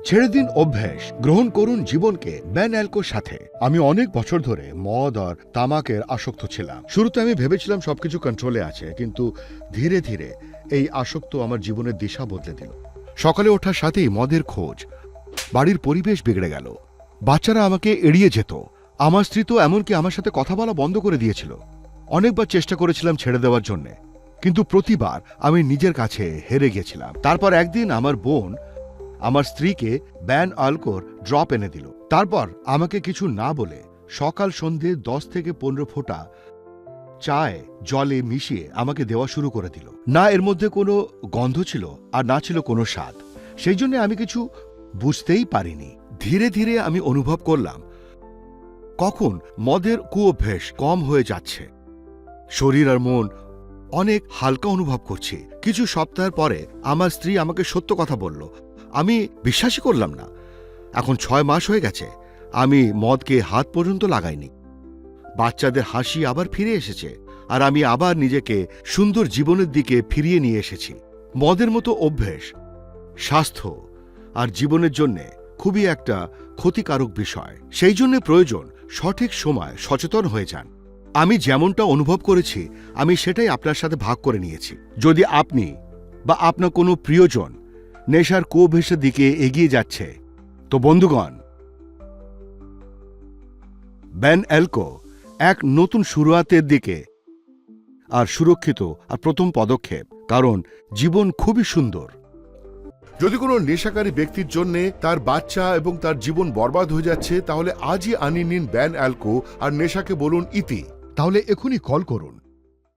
ছেড়ে দিন অভ্যাস, গ্রহণ করুন জীবনকে ব্যান অ্যালকোর সাথে। আমি অনেক বছর ধরে মদ আর তামাকের আসক্ত ছিলাম। শুরুতে আমি ভেবেছিলাম সবকিছু কন্ট্রোলে আছে, কিন্তু ধীরে ধীরে এই আসক্ত আমার জীবনের দিশা বদলে দিল। সকালে ওঠার সাথেই মদের খোঁজ, বাড়ির পরিবেশ বিগড়ে গেল, বাচ্চারা আমাকে এড়িয়ে যেত, আমার স্ত্রী তো এমনকি আমার সাথে কথা বলা বন্ধ করে দিয়েছিল। অনেকবার চেষ্টা করেছিলাম ছেড়ে দেওয়ার জন্যে, কিন্তু প্রতিবার আমি নিজের কাছে হেরে গেছিলাম। তারপর একদিন আমার বোন আমার স্ত্রীকে ব্যান অ্যালকোর ড্রপ এনে দিল। তারপর আমাকে কিছু না বলে সকাল সন্ধে 10 থেকে 15 ফোঁটা চায় জলে মিশিয়ে আমাকে দেওয়া শুরু করে দিল। না এর মধ্যে কোনো গন্ধ ছিল আর না ছিল কোনো স্বাদ। সেই জন্য আমি কিছু বুঝতেই পারিনি। ধীরে ধীরে আমি অনুভব করলাম কখন মদের কুঅভ্যাস কম হয়ে যাচ্ছে। শরীর আর মন অনেক হালকা অনুভব করছি। কিছু সপ্তাহের পরে আমার স্ত্রী আমাকে সত্য কথা বলল। আমি বিশ্বাসই করলাম না। এখন 6 মাস হয়ে গেছে আমি মদকে হাত পর্যন্ত লাগাইনি। বাচ্চাদের হাসি আবার ফিরে এসেছে, আর আমি আবার নিজেকে সুন্দর জীবনের দিকে ফিরিয়ে নিয়ে এসেছি। মদের মতো অভ্যেস স্বাস্থ্য আর জীবনের জন্যে খুবই একটা ক্ষতিকারক বিষয়। সেই জন্য প্রয়োজন সঠিক সময় সচেতন হয়ে যান। আমি যেমনটা অনুভব করেছি আমি সেটাই আপনার সাথে ভাগ করে নিয়েছি। যদি আপনি বা আপনার কোনো প্রিয়জন নেশার কুঅভ্যাসের দিকে এগিয়ে যাচ্ছে, তো বন্ধুগণ, ব্যান অ্যালকো এক নতুন শুরুয়াতের দিকে আর সুরক্ষিত আর প্রথম পদক্ষেপ, কারণ জীবন খুবই সুন্দর। যদি কোনো নেশাকারী ব্যক্তির জন্য তার বাচ্চা এবং তার জীবন বরবাদ হয়ে যাচ্ছে, তাহলে আজই আনিয়ে নিন ব্যান অ্যালকো আর নেশাকে বলুন ইতি। তাহলে এখনই কল করুন